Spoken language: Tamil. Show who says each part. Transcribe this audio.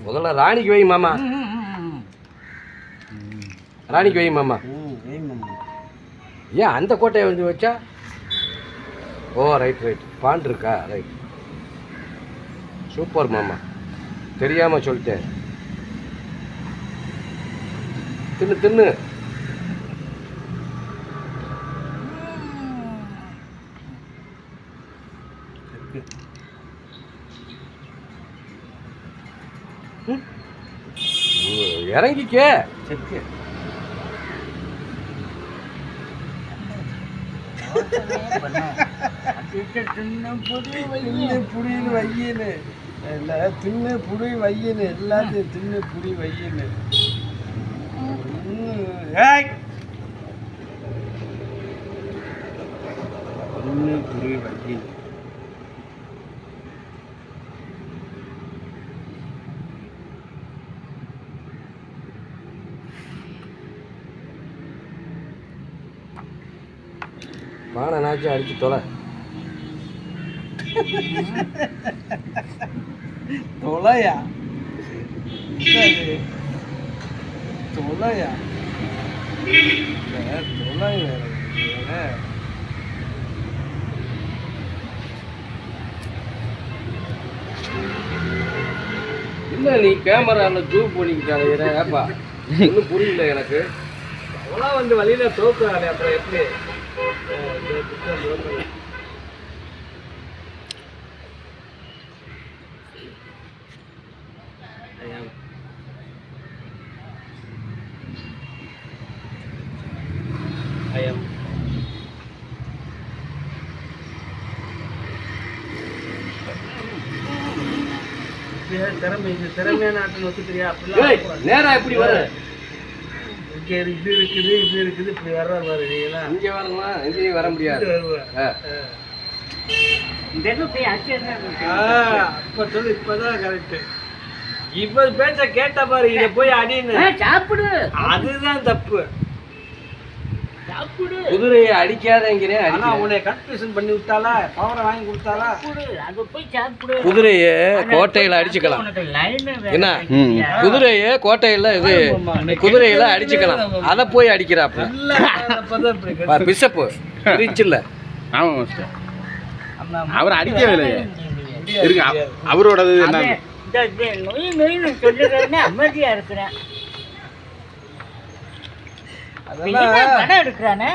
Speaker 1: முதல்ல ராணிக்கு வை மாமா. ராணிக்கு வை மாமா. ஏன் அந்த கோட்டையை வந்து வச்சா? ஓ ரைட் ரைட். பாண்ட் இருக்கா? ரைட். சூப்பர் மாமா. தெரியாமல் சொல்லிட்டேன். தின்னு தின்னு. இறங்கிக்கே. செக்கு புடின்னு வையின்னு இல்லை, தின்னு புடி வையின்னு, எல்லாத்தையும் தின்னு புடி வையின்னு. தின்னு புடி வையின்னு. பானைனாச்சும் அடிச்சு தொலை. தொலையா தொலையா தொலை. இல்லை நீ கேமராவில் ஜூம் பண்ணிக்கிட்டாலேப்பா, ஒன்றும் புரியல எனக்கு. அவளாம் வந்து வழியில் தோக்குறாளே, அப்புறம் எப்படி? திறமையான ஆட்டம் வச்சுக்கிறியா? நேரா எப்படி வர? இது இருக்குது இது இருக்குது, இப்படி வர்ற பாரு. நீங்களாம் இங்கே வரணுமா? இங்கேயும் வர முடியாது. அப்ப சொல்லு, இப்பதான் கரெக்ட். இப்ப பேச்ச கேட்ட பாரு, இத போய் அடின்னு சாப்பிடு. அதுதான் தப்பு. குதிரையை அடிக்காதங்கிறேன். ஆனா உன்னை கன்ஃபியூஷன் பண்ணி விட்டாலா? பவரை வாங்கி கொடுத்தாலா? குதிரையை கோட்டையில அடிச்சுக்கலாம். என்ன குதிரையை கோட்டையில இது குதிரையில அடிச்சுக்கலாம். அதை போய் அடிக்கிறாப்ல பிஷப்பு இல்ல.
Speaker 2: அவர் அடிக்கவே இல்லை. அவரோட
Speaker 3: அமைதியா இருக்கிறேன். படம் எடுக்கிறானே.